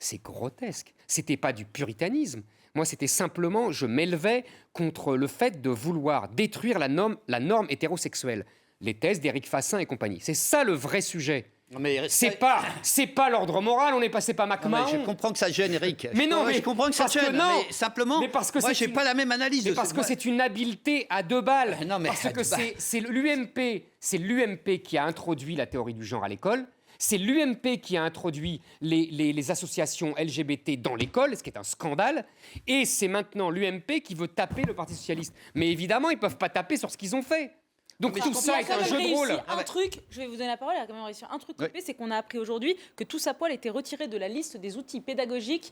c'est grotesque. C'était pas du puritanisme. Moi, c'était simplement, je m'élevais contre le fait de vouloir détruire la norme hétérosexuelle. Les thèses d'Éric Fassin et compagnie. C'est ça le vrai sujet. Mais c'est pas l'ordre moral, on est passé par MacMahon. Je comprends que ça gêne, Eric. Mais non, mais je comprends que ça gêne. Non, mais simplement, mais parce que moi, j'ai pas la même analyse. Mais parce que c'est une habileté à deux balles. Non, mais parce que c'est l'UMP qui a introduit la théorie du genre à l'école. C'est l'UMP qui a introduit les associations LGBT dans l'école, ce qui est un scandale. Et c'est maintenant l'UMP qui veut taper le Parti socialiste. Mais évidemment, ils ne peuvent pas taper sur ce qu'ils ont fait. Donc tout ça est un jeu de rôle. Un truc, je vais vous donner la parole, il a quand même réussi un truc coupé, c'est qu'on a appris aujourd'hui que Tous à poil était retiré de la liste des outils pédagogiques.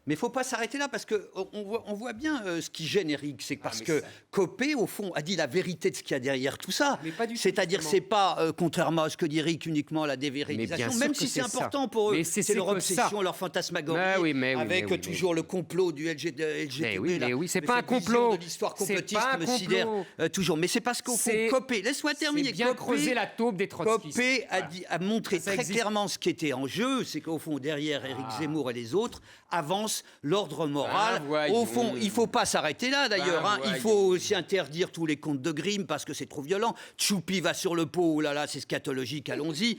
Mais il ne faut pas s'arrêter là, parce qu'on voit bien ce qui gêne Eric. C'est parce que Copé, au fond, a dit la vérité de ce qu'il y a derrière tout ça. C'est-à-dire que ce n'est pas, contrairement à ce que dit Eric, uniquement la dévéritisation, même si c'est important pour eux. C'est leur obsession, leur fantasmagorie, avec toujours le complot du LGTB. Oui, c'est pas un complot. De l'histoire complotiste me sidère toujours. Mais c'est parce qu'au fond, Copé, laisse-moi terminer. C'est bien creuser la taupe des trotskistes. Copé a montré très clairement ce qui était en jeu. C'est qu'au fond, derrière Éric Zemmour et les autres, avance l'ordre moral. Au fond, il ne faut pas s'arrêter là, d'ailleurs. Il faut aussi interdire tous les contes de Grimm, parce que c'est trop violent. Tchoupi va sur le pot, oh là là, c'est scatologique, allons-y.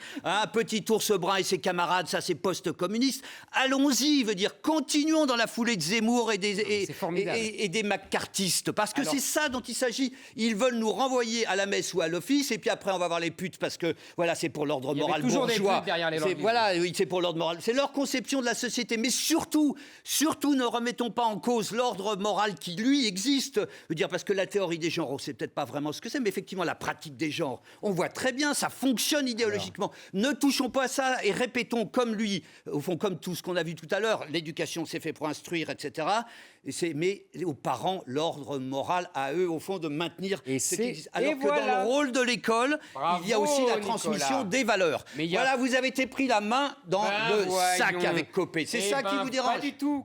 Petit ours brun et ses camarades, ça c'est post-communiste. Allons-y, veut dire, continuons dans la foulée de Zemmour et des McCarthyistes, parce que c'est ça dont il s'agit. Ils veulent nous renvoyer à la messe ou à l'office, et puis après on va voir les putes, parce que voilà, c'est pour l'ordre moral bourgeois. Des putes derrière les c'est pour l'ordre moral. C'est leur conception de la société. Mais surtout, ne remettons pas en cause l'ordre moral qui, lui, existe. Je veux dire, parce que la théorie des genres, on ne sait peut-être pas vraiment ce que c'est, mais effectivement, la pratique des genres, on voit très bien, ça fonctionne idéologiquement. Ne touchons pas à ça et répétons comme lui, au fond, comme tout ce qu'on a vu tout à l'heure, l'éducation s'est fait pour instruire, etc. Mais aux parents, l'ordre moral à eux, au fond, de maintenir ce qui existe. Alors que dans le rôle de l'école, il y a aussi la transmission des valeurs. Voilà, vous avez été pris la main dans le sac avec Copé. C'est ça qui vous dérange? Pas du tout.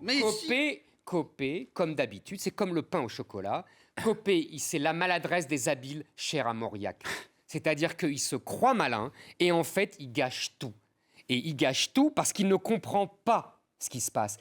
Copé, comme d'habitude, c'est comme le pain au chocolat. Copé, c'est la maladresse des habiles, chère à Mauriac. C'est-à-dire qu'il se croit malin et en fait, il gâche tout. Et il gâche tout parce qu'il ne comprend pas ce qui se passe.